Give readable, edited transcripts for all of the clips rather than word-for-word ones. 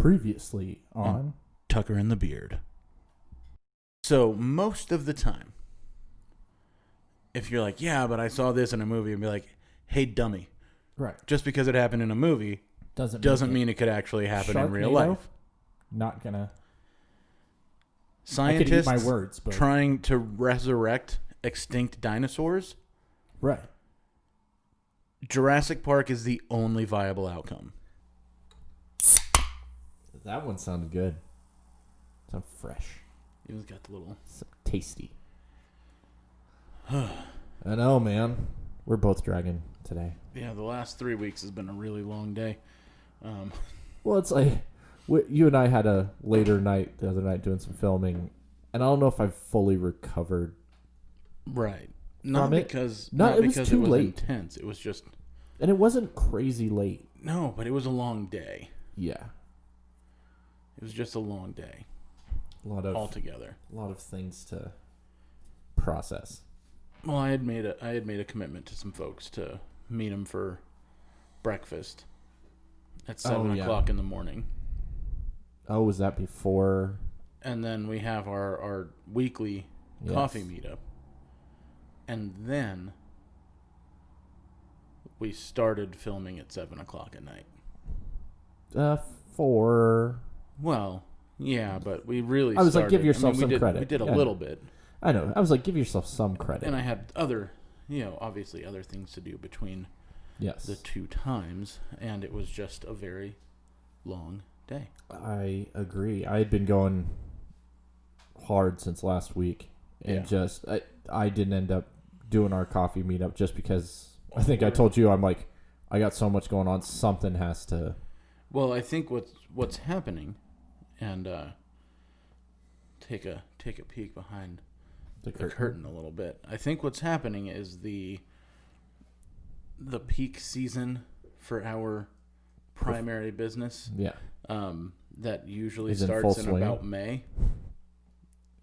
Previously on Tucker and the Beard. So most of the time, if you're like, yeah, but I saw this in a movie, and be like, hey, dummy. Right. Just because it happened in a movie doesn't mean it could actually happen in real life. Not gonna. Scientists I could eat my words, but trying to resurrect extinct dinosaurs. Right. Jurassic Park is the only viable outcome. That one sounded good. Sounded fresh. It was got the little tasty. I know, man. We're both dragging today. Yeah, the last 3 weeks has been a really long day. Well, it's like you and I had a later night the other night doing some filming, and I don't know if I've fully recovered. Right. Not because it was too late. Intense. It was just, and it wasn't crazy late. No, but it was a long day. Yeah. It was just a long day. Altogether. A lot of things to process. Well, I had made a commitment to some folks to meet them for breakfast at 7 o'clock in the morning. Oh, was that before? And then we have our weekly coffee meetup. And then we started filming at 7 o'clock at night. 4. Well, yeah, but we really I was started. Like, give yourself some credit. We did a little bit. I know. I was like, give yourself some credit. And I had obviously other things to do between the two times, and it was just a very long day. I agree. I had been going hard since last week, and I didn't end up doing our coffee meetup just because I think I told you I got so much going on. Something has to. Well, I think what's happening, and take a peek behind the curtain a little bit. I think what's happening is the peak season for our primary business. Yeah. That usually starts in about May.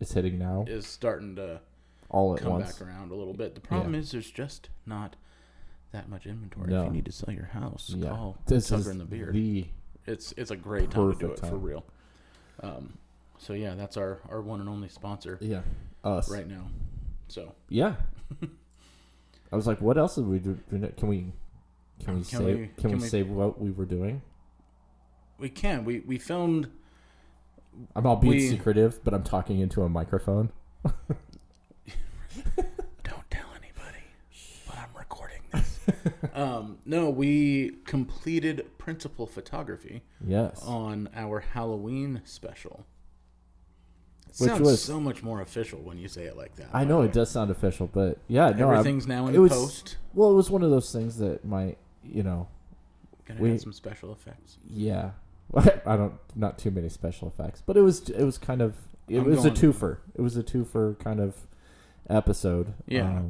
It's hitting now. Is starting to all at come once. Back around a little bit. The problem is there's just not that much inventory. No. If you need to sell your house, call Tucker and the Beard. It's a great time to do it for real. So yeah, that's our one and only sponsor. Yeah, us right now. So yeah, I was like, what else did we do? Can we say what we were doing? We can. We filmed. I'm all being secretive, but I'm talking into a microphone. Don't tell anybody, but I'm recording this. No, we completed principal photography. Yes. On our Halloween special. Which sounds was so much more official when you say it like that. I know it does sound official, but yeah, everything's now in post. Well, it was one of those things that might, gonna have some special effects. Yeah, not too many special effects, but it was kind of a twofer. It was a twofer kind of episode. Yeah.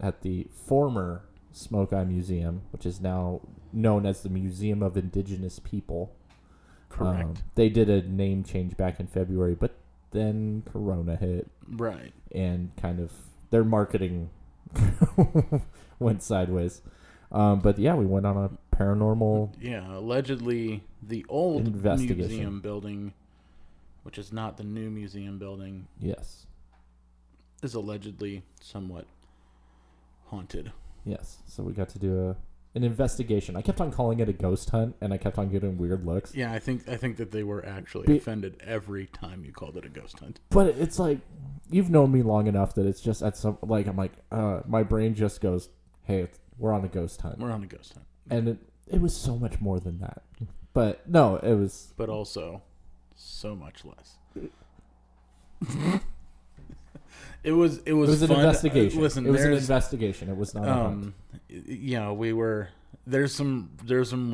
At the former Smoke Eye Museum, which is now known as the Museum of Indigenous People. Correct. They did a name change back in February, but then Corona hit. Right. And kind of their marketing went sideways. But yeah, we went on a paranormal. Yeah, allegedly the old museum building, which is not the new museum building. Yes. Is allegedly somewhat haunted. Yes. So we got to do an investigation. I kept on calling it a ghost hunt, and I kept on getting weird looks. Yeah, I think that they were actually offended every time you called it a ghost hunt. But it's like, you've known me long enough that it's just my brain just goes, hey, we're on a ghost hunt. We're on a ghost hunt. And it was so much more than that. But no, it was. But also so much less. It was an fun. Investigation. Listen, it was an investigation. It was not a hunt. There's some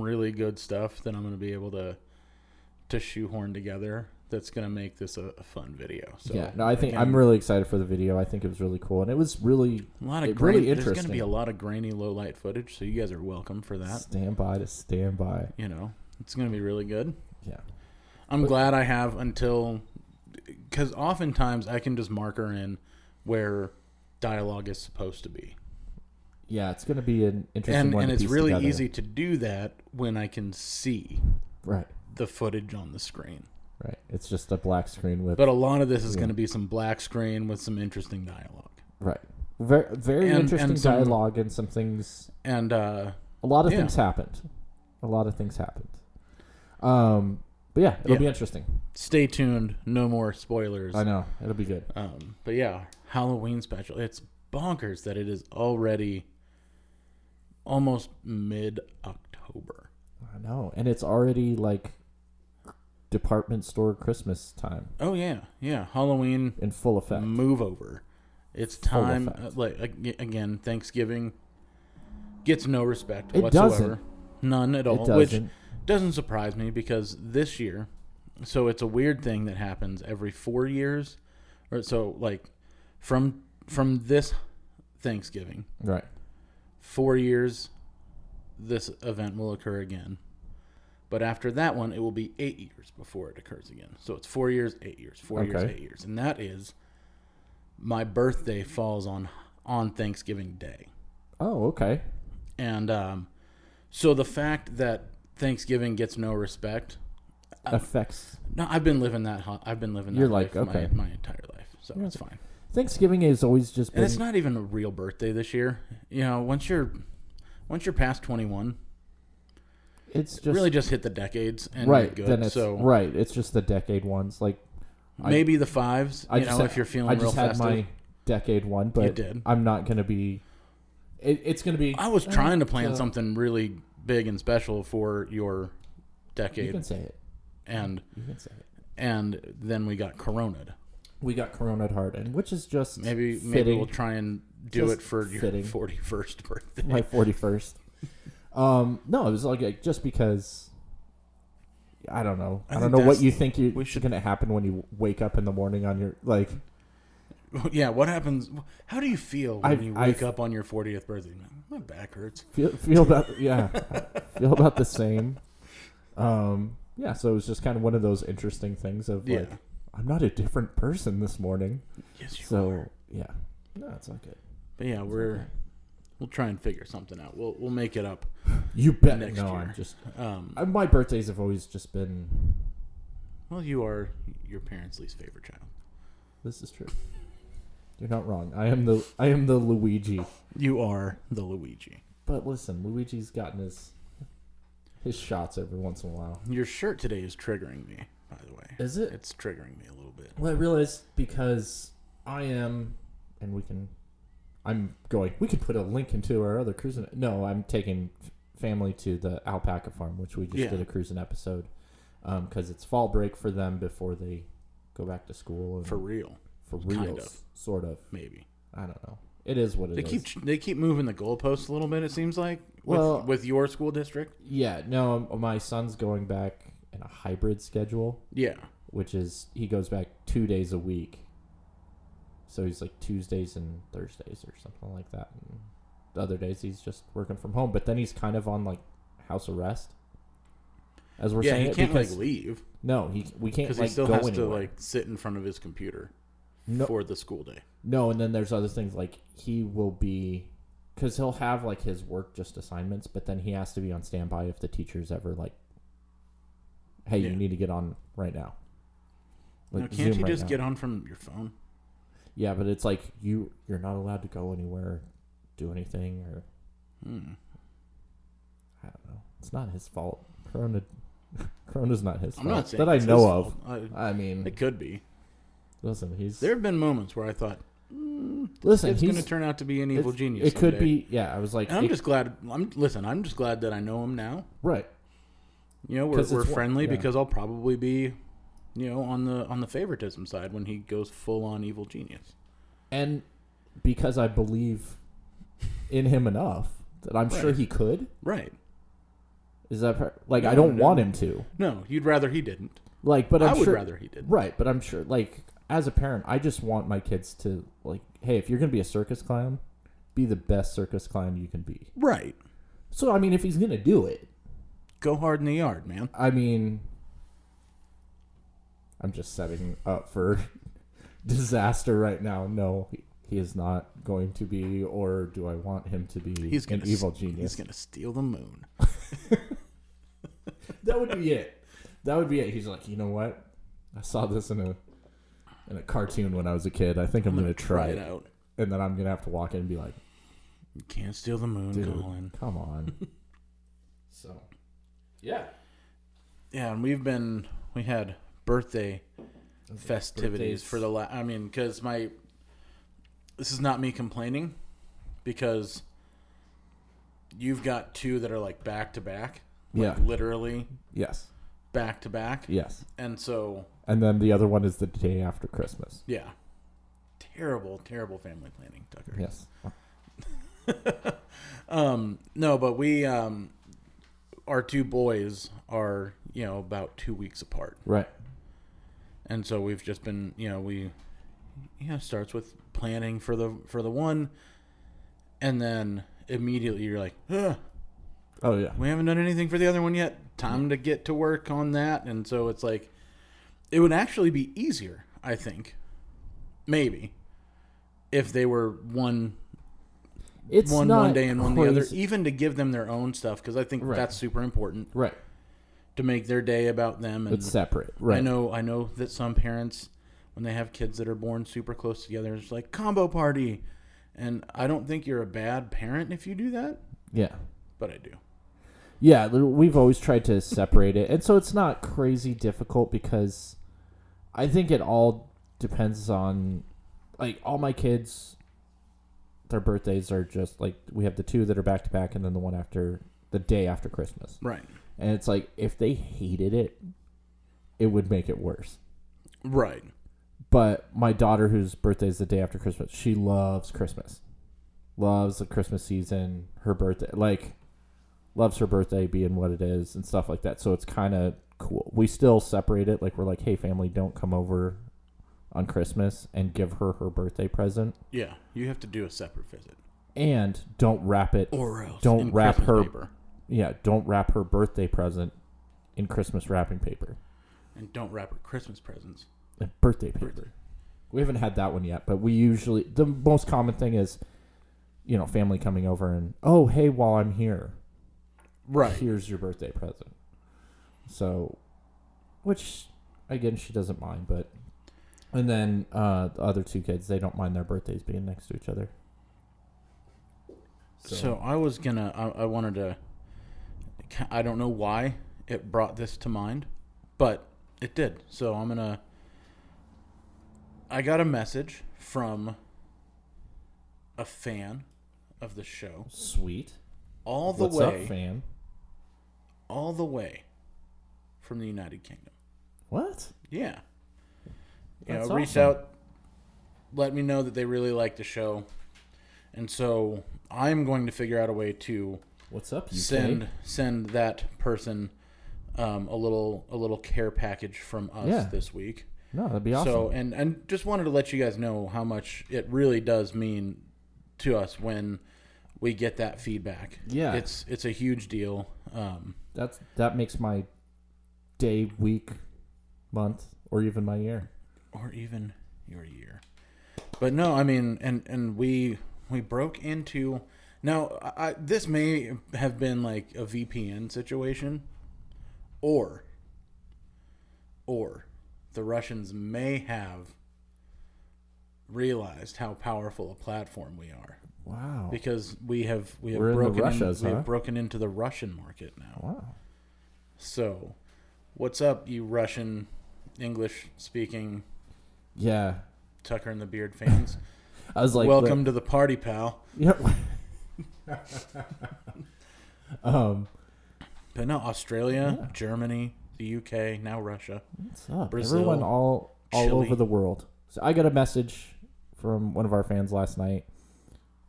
really good stuff that I'm going to be able to shoehorn together that's going to make this a fun video. So yeah, no, I think I'm really excited for the video. I think it was really cool, and it was really really interesting. There's going to be a lot of grainy low light footage, so you guys are welcome for that. Stand by. It's going to be really good. Yeah, I'm glad I have because oftentimes I can just marker in where dialogue is supposed to be. Yeah, it's going to be an interesting one. And it's really together. easy to do that when I can see. Right. the footage on the screen. Right. It's just a black screen with. But a lot of this is going to be some black screen with some interesting dialogue. Right. Very, very interesting dialogue and some things. And a lot of things happened. A lot of things happened. But yeah, it'll be interesting. Stay tuned. No more spoilers. I know. It'll be good. But yeah, Halloween special. It's bonkers that it is already almost mid-October. I know. And it's already like department store Christmas time. Oh, yeah. Yeah. Halloween. In full effect. Move over. It's time. Again, Thanksgiving gets no respect whatsoever. Doesn't. None at all. It doesn't. Which doesn't surprise me because this year, so it's a weird thing that happens every 4 years. Or so like from this Thanksgiving. Right. 4 years, this event will occur again. But after that one, it will be 8 years before it occurs again. So it's 4 years, 8 years, 4 years, 8 years. And that is my birthday falls on Thanksgiving Day. Oh, okay. And so the fact that Thanksgiving gets no respect affects. No, I've been living that. You're life like, okay, my entire life, so it's fine. Thanksgiving has always just been. And it's not even a real birthday this year. You know, once you're past 21, it's just really just hit the decades and right. you're good. Then it's right. It's just the decade ones, like maybe the fives. If you're feeling real festive. I just had my decade one, but you did. I'm not going to be. It's going to be. I was trying to plan something really big and special for your decade. You can say it. And you can say it. And then we got corona'd. We got corona'd hard, and which is just maybe we'll try and do it for your 41st birthday. My 41st. No, it was like just because. I don't know. I don't know what you think is going to happen when you wake up in the morning on your like. Yeah, what happens? How do you feel when you wake up on your 40th birthday? My back hurts. Feel about feel about the same. Yeah, so it was just kind of one of those interesting things of like, I'm not a different person this morning. Yes, you are. Yeah, no, it's not good. But yeah, we'll try and figure something out. We'll make it up. You bet. Next no, year. I'm just. My birthdays have always just been. Well, you are your parents' least favorite child. This is true. You're not wrong. I am the Luigi. You are the Luigi. But listen, Luigi's gotten his shots every once in a while. Your shirt today is triggering me, by the way. Is it? It's triggering me a little bit. Well, I realized because I am, and we can put a link into our other cruising. No, I'm taking family to the alpaca farm, which we just did a cruising episode, because it's fall break for them before they go back to school. And for real. For real. Kind of. Sort of. Maybe. I don't know. It is what it is. They keep moving the goalposts a little bit, it seems like, with your school district. Yeah. No, my son's going back in a hybrid schedule. Yeah. Which is, he goes back 2 days a week. So he's like Tuesdays and Thursdays or something like that. And the other days he's just working from home. But then he's kind of on like house arrest. As we're saying, he can't like leave. No, we can't. Because he still has to like sit in front of his computer for the school day. No, and then there's other things like he will be, because he'll have like his work just assignments, but then he has to be on standby if the teacher's ever like, hey, you need to get on right now. Like, can't you just get on from your phone? Yeah, but it's like you're not allowed to go anywhere, do anything, or I don't know. It's not his fault. Corona's not his fault. I'm not saying that I know of. I mean, it could be. Listen, there have been moments where I thought, listen, it's going to turn out to be an evil genius. It could be. Yeah, I was like, and I'm just glad. I'm just glad that I know him now. Right. You know, we're friendly because I'll probably be, on the favoritism side when he goes full on evil genius. And because I believe in him enough that I'm sure he could. Right. Is that like I don't want him to? No, you'd rather he didn't. Like, but I would rather he did. Right, but I'm sure. Like, as a parent, I just want my kids to like, hey, if you're gonna be a circus clown, be the best circus clown you can be. Right. So I mean, if he's gonna do it, go hard in the yard, man. I mean, I'm just setting up for disaster right now. No, he is not going to be, or do I want him to be an evil genius? He's going to steal the moon. That would be it. That would be it. He's like, you know what? I saw this in a cartoon when I was a kid. I think I'm gonna try it out. And then I'm gonna have to walk in and be like, "You can't steal the moon, dude, Colin. Come on." So, yeah, and we had birthday festivities for the I mean, because this is not me complaining, because you've got two that are like back to back, literally, yes, back to back, yes, and so, and then the other one is the day after Christmas. Yeah, terrible family planning, Tucker. Yes. No, but we our two boys are about 2 weeks apart, right? And so we've just been starts with planning for the one, and then immediately you're like, oh yeah, we haven't done anything for the other one yet. Time to get to work on that. And so it's like, it would actually be easier, I think, maybe, if they were one day and one the other, even to give them their own stuff, because I think that's super important, right? To make their day about them. And it's separate, right? I know that some parents, when they have kids that are born super close together, it's like combo party, and I don't think you're a bad parent if you do that. Yeah, but I do. Yeah, we've always tried to separate it, and so it's not crazy difficult, because I think it all depends on, like, all my kids, their birthdays are just like, we have the two that are back to back, and then the day after Christmas, right? And it's like, if they hated it, it would make it worse. Right. But my daughter, whose birthday is the day after Christmas, she loves Christmas. Loves the Christmas season, her birthday. Like, loves her birthday being what it is and stuff like that. So it's kind of cool. We still separate it. Like, we're like, hey, family, don't come over on Christmas and give her birthday present. Yeah, you have to do a separate visit. And don't wrap it. Or else. Don't wrap Christmas her paper. Yeah, don't wrap her birthday present in Christmas wrapping paper. And don't wrap her Christmas presents in birthday paper. We haven't had that one yet, but we usually, the most common thing is, family coming over and, oh, hey, while I'm here, right, here's your birthday present. So, which, again, she doesn't mind, but, and then the other two kids, they don't mind their birthdays being next to each other. So I was I wanted to, I don't know why it brought this to mind, but it did. So I got a message from a fan of the show. Sweet. What's up, fan? All the way from the United Kingdom. What? Yeah. That's reached awesome. out, let me know that they really like the show. And so I'm going to figure out a way to What's up, UK? send that person a little care package from us this week. No, that'd be awesome. So and just wanted to let you guys know how much it really does mean to us when we get that feedback. Yeah, it's a huge deal. That makes my day, week, month, or even my year, or even your year. But no, I mean, and we broke into. Now, this may have been like a VPN situation, or the Russians may have realized how powerful a platform we are. Wow! Because we have broken into the Russian market now. Wow! So, what's up, you Russian English speaking? Yeah, Tucker and the Beard fans. I was like, welcome to the party, pal. Yep. But no, Australia, Germany, the UK, now Russia. What's up? Brazil, everyone all Chile. over the world. So I got a message from one of our fans last night.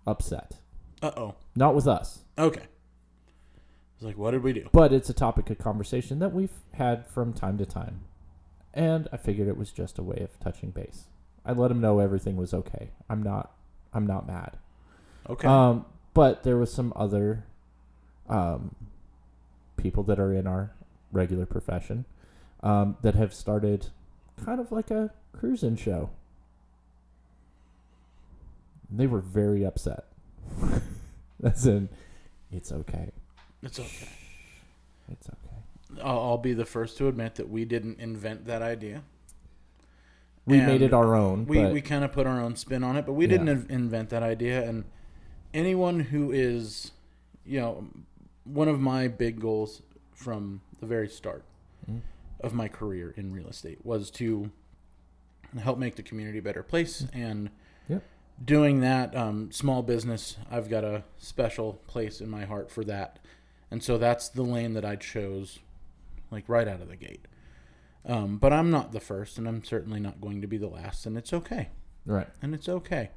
Upset. Uh-oh. Not with us. Okay. I was like, what did we do? But it's a topic of conversation that we've had from time to time. And I figured it was just a way of touching base. I let him know everything was okay. I'm not mad. Okay. But there was some other people that are in our regular profession that have started kind of like a cruising show. They were very upset. As in, it's okay. It's okay. It's okay. I'll be the first to admit that we didn't invent that idea. We made it our own. We kind of put our own spin on it, but we didn't invent that idea. And anyone who is, one of my big goals from the very start of my career in real estate was to help make the community a better place. And doing that, small business, I've got a special place in my heart for that. And so that's the lane that I chose, like right out of the gate. But I'm not the first, and I'm certainly not going to be the last, and it's okay. Right. And it's okay.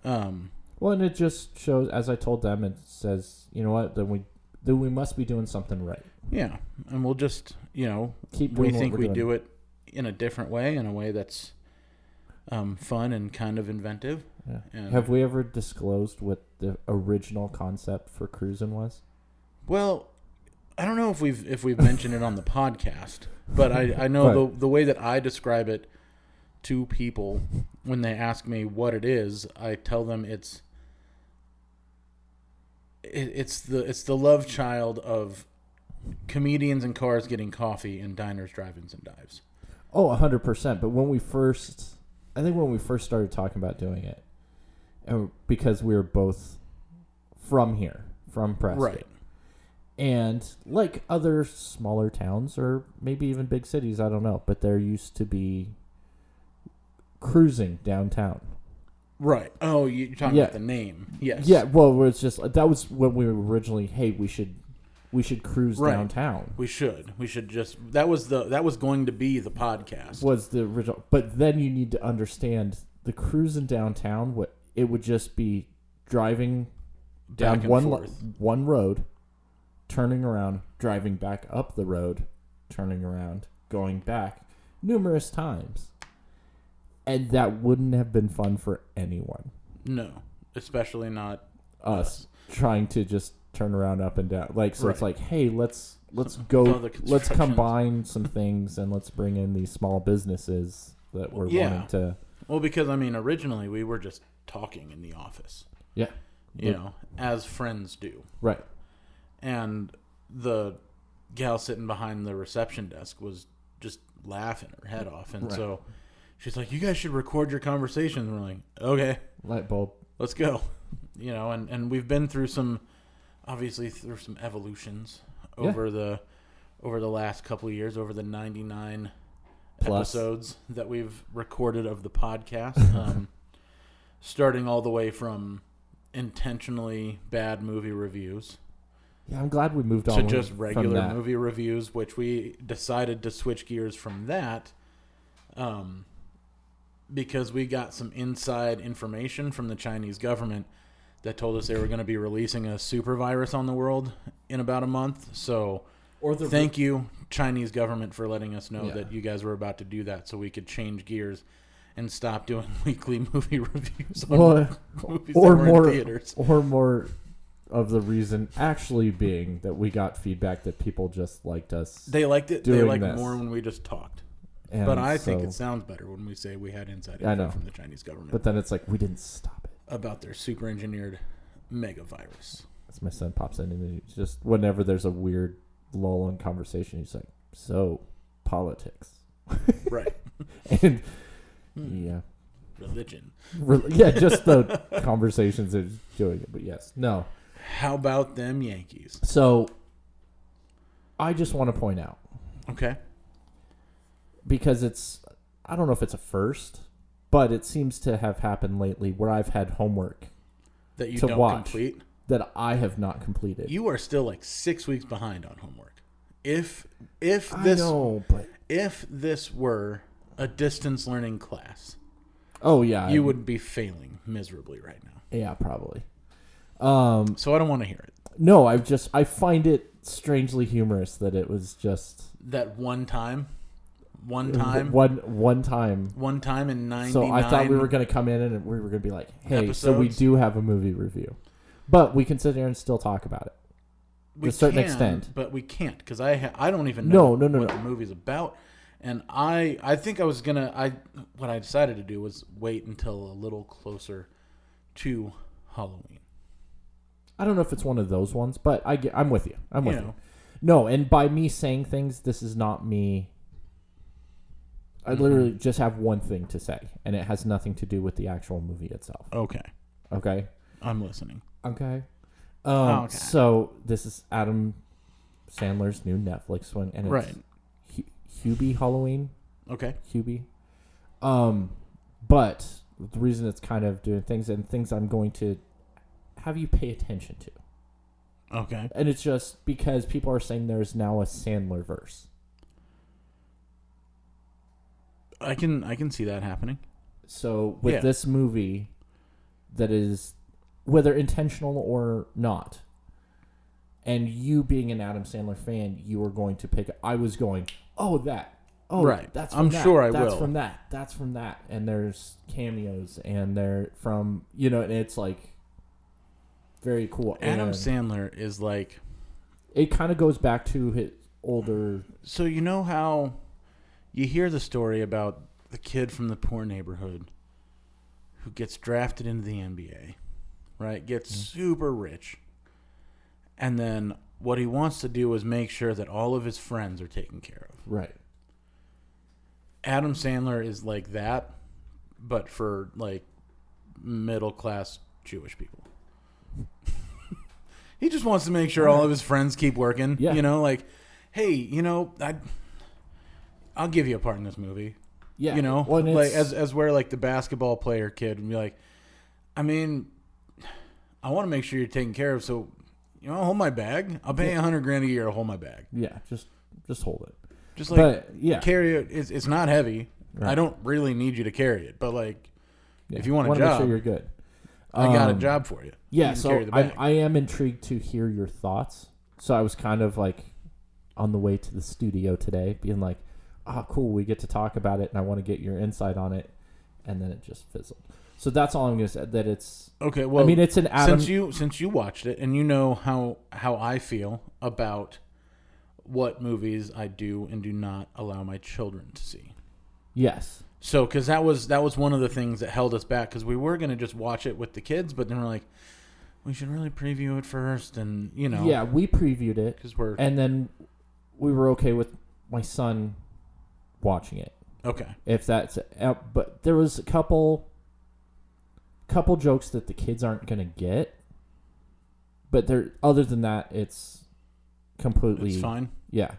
Well, and it just shows, as I told them, it says, you know what, then we must be doing something right. Yeah, and we'll just, keep doing we think what we're we doing. do it in a different way, in a way that's fun and kind of inventive. Yeah. And have we ever disclosed what the original concept for cruising was? Well, I don't know if we've mentioned it on the podcast, but I know the way that I describe it to people when they ask me what it is, I tell them it's the love child of comedians in cars getting coffee and diners, drive-ins, and dives. Oh, 100%. But when we first started talking about doing it, and because we were both from here, from Prescott. Right. And like other smaller towns or maybe even big cities, I don't know, but there used to be cruising downtown. Right. Oh, you're talking about the name. Yes. Yeah, well, it's just that was when we were originally, hey, we should cruise downtown. We should just that was going to be the podcast. Was the original, but then you need to understand the cruising downtown, it would just be driving down one road, turning around, driving back up the road, turning around, going back numerous times. And that wouldn't have been fun for anyone. No, especially not us trying to just turn around up and down. Like, so It's like, hey, let's combine some things and let's bring in these small businesses that we're wanting to. Well, because originally we were just talking in the office. Yeah. As friends do. Right. And the gal sitting behind the reception desk was just laughing her head off. And so she's like, you guys should record your conversations. And we're like, okay. Light bulb. Let's go. And we've been through some evolutions over the last couple of years, over the 99 episodes that we've recorded of the podcast. Starting all the way from intentionally bad movie reviews. Yeah, I'm glad we moved on to just regular movie reviews, which we decided to switch gears from that because we got some inside information from the Chinese government that told us they were going to be releasing a super virus on the world in about a month. So thank you, Chinese government, for letting us know that you guys were about to do that so we could change gears and stop doing weekly movie reviews on movies that were in theaters. Or more of the reason actually being that we got feedback that people just liked us. They liked it. They liked it more when we just talked. And but I think it sounds better when we say we had inside info from the Chinese government. But then it's like, we didn't stop it. About their super engineered mega virus. As my son pops in and he just, whenever there's a weird lull in conversation, he's like, so, politics. Right. And yeah. Religion. Just the conversations are doing it. But yes, no. How about them Yankees? So, I just want to point out. Okay. Because I don't know if it's a first, but it seems to have happened lately where I've had homework that you don't complete. That I have not completed. You are still like 6 weeks behind on homework. If this were a distance learning class, you would be failing miserably right now. Yeah, probably. So I don't want to hear it. No, I find it strangely humorous that it was just that one time in 99. So I thought we were going to come in and we were going to be like, hey, episodes. So we do have a movie review, but we can sit here and still talk about it to a certain extent. But we can't because I don't even know what the movie's about. And I think I was what I decided to do was wait until a little closer to Halloween. I don't know if it's one of those ones, but I'm with you. I'm with you. No, and by me saying things, this is not me. I literally just have one thing to say, and it has nothing to do with the actual movie itself. Okay. Okay? I'm listening. Okay. Okay. So this is Adam Sandler's new Netflix one, and it's Right. Hubie Halloween. Okay. Hubie. But the reason it's kind of doing things and things I'm going to have you pay attention to. Okay. And it's just because people are saying there's now a Sandler verse. I can see that happening. So with this movie that is whether intentional or not, and you being an Adam Sandler fan, you were going to pick I was going, "Oh, that. Oh, right. That's from I'm that. sure I that's will. from that. That's from that." And there's cameos and they're from, and it's like very cool. Adam and Sandler is like, it kind of goes back to his older. so you know how you hear the story about the kid from the poor neighborhood who gets drafted into the NBA, right? Gets super rich. And then what he wants to do is make sure that all of his friends are taken care of. Right. Adam Sandler is like that, but for like middle class Jewish people. He just wants to make sure all of his friends keep working. Yeah. Like, hey, I'll give you a part in this movie. Yeah. Well, like as where like the basketball player kid would be like, I mean, I want to make sure you're taken care of, so I'll hold my bag. I'll pay $100,000 a year to hold my bag. Yeah, just hold it. Just like carry it. It's not heavy. Right. I don't really need you to carry it, but like, if you want a job, make sure you're good. I got a job for you. Yeah, you so I am intrigued to hear your thoughts. So I was kind of like on the way to the studio today, being like, cool, we get to talk about it, and I want to get your insight on it, and then it just fizzled. So that's all I'm going to say. That it's okay. Well, I mean, it's an Adam. Since you watched it, and you know how I feel about what movies I do and do not allow my children to see. Yes. So, because that was one of the things that held us back, because we were going to just watch it with the kids, but then we're like, we should really preview it first, and Yeah, we previewed it, and then we were okay with my son watching it. Okay. If that's, but there was a couple jokes that the kids aren't going to get, but other than that, it's completely fine. Yeah.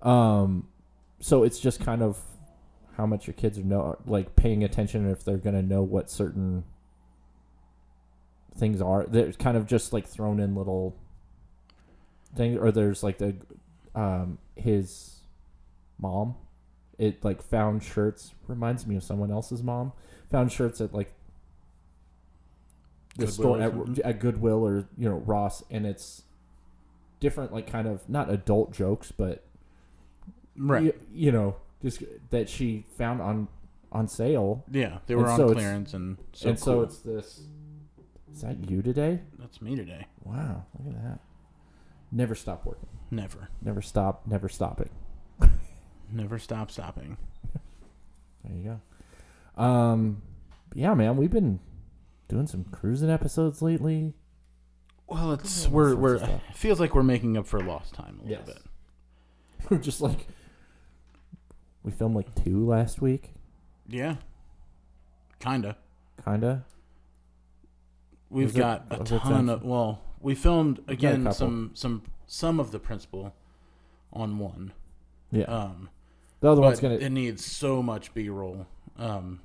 So it's just kind of how much your kids are like paying attention, if they're going to know what certain things are. There's kind of just like thrown in little things, or there's like the his mom. It like found shirts, reminds me of someone else's mom. Found shirts at like the store at Goodwill or Ross, and it's different, like kind of not adult jokes, but right, just that she found on sale. Yeah, they were on clearance, and so so it's this. Is that you today? That's me today. Wow, look at that. Never stop working. Never stop. Never stopping. Never stop stopping. There you go. Yeah, man, we've been doing some cruising episodes lately. Well, we're it feels like we're making up for lost time a little bit. We're just like, we filmed like 2 last week. Yeah. Kinda. We've got a ton of. Well, we filmed again some of the principal on one. Yeah. The other one's gonna. It needs so much B-roll. In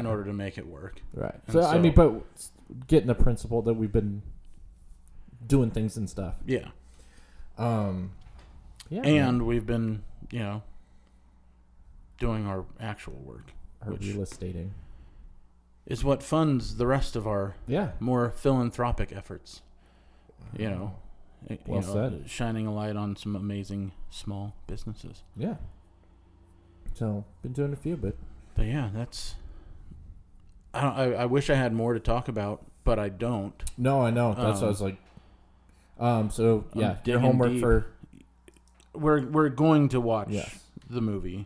order to make it work. Right. So I mean, but getting the principle that we've been doing things and stuff. Yeah. Yeah. And we've been, doing our actual work. Our real estating. Is what funds the rest of our more philanthropic efforts. Well said. Shining a light on some amazing small businesses. Yeah. So, been doing a few, but yeah, that's. I wish I had more to talk about, but I don't. No, I know. That's what I was like. So yeah, your homework deep. For. We're going to watch the movie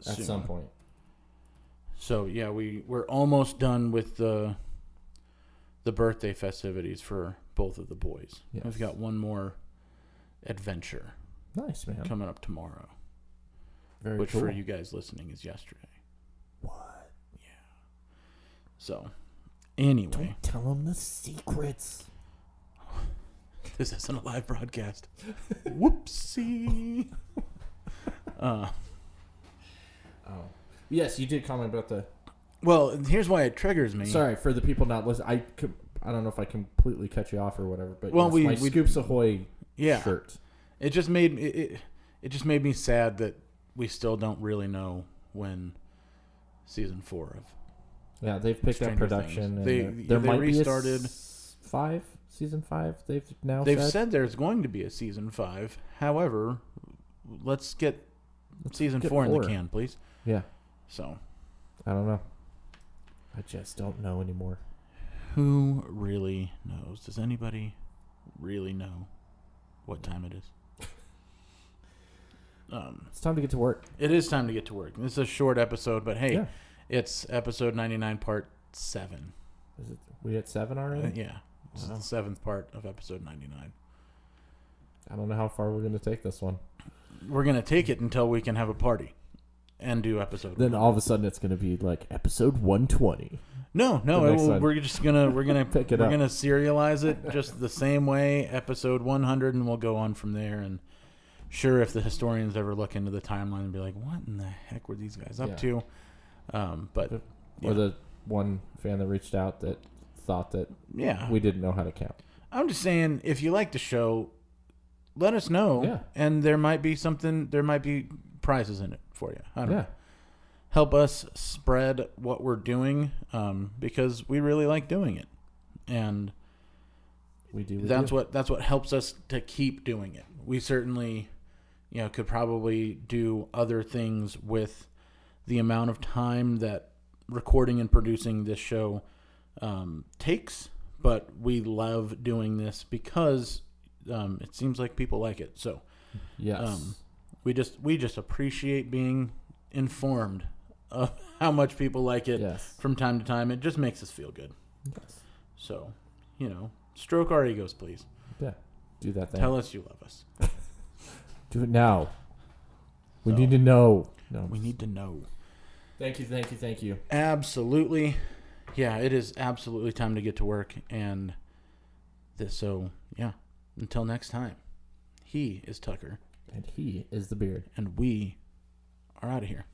at some point. So yeah, we're almost done with the birthday festivities for both of the boys. Yes. We've got one more adventure Nice, man. coming up tomorrow. Very which cool. for you guys listening is yesterday. What? Yeah. So, anyway. Don't tell them the secrets. This isn't a live broadcast. Whoopsie. Oh. Yes, you did comment about the... Well, here's why it triggers me. Sorry, for the people not listening. I don't know if I completely cut you off or whatever, but well, yes, my Scoops Ahoy shirt. It just made it just made me sad that we still don't really know when season 4 of they've picked up production. And there might restarted. Be season 5. They've said there's going to be a season 5. However, let's get season 4 in the can, please. Yeah. So I don't know. I just don't know anymore. Who really knows? Does anybody really know what time it is? It's time to get to work. It is time to get to work. This is a short episode, but hey, it's episode 99, part 7. Is it? We at 7 already? Yeah. This is the 7th part of episode 99. I don't know how far we're going to take this one. We're going to take it until we can have a party and do episode Then 1. all of a sudden it's going to be like episode 120. No, we're just gonna pick it we're up. gonna serialize it just the same way, episode 100, and we'll go on from there. And sure, if the historians ever look into the timeline and be like, "What in the heck were these guys up to?" But or the one fan that reached out that thought that we didn't know how to count. I'm just saying, if you like the show, let us know. Yeah. And there might be prizes in it for you. I don't know. Help us spread what we're doing, because we really like doing it, and that's what helps us to keep doing it. We certainly, could probably do other things with the amount of time that recording and producing this show takes, but we love doing this because it seems like people like it. So, yes, we just appreciate being informed of how much people like it from time to time. It just makes us feel good. Yes. So, stroke our egos, please. Yeah, do that thing. Tell us you love us. Do it now. We need to know. No, we need to know. Thank you. Absolutely. Yeah, it is absolutely time to get to work. And until next time, he is Tucker. And he is the Beard. And we are out of here.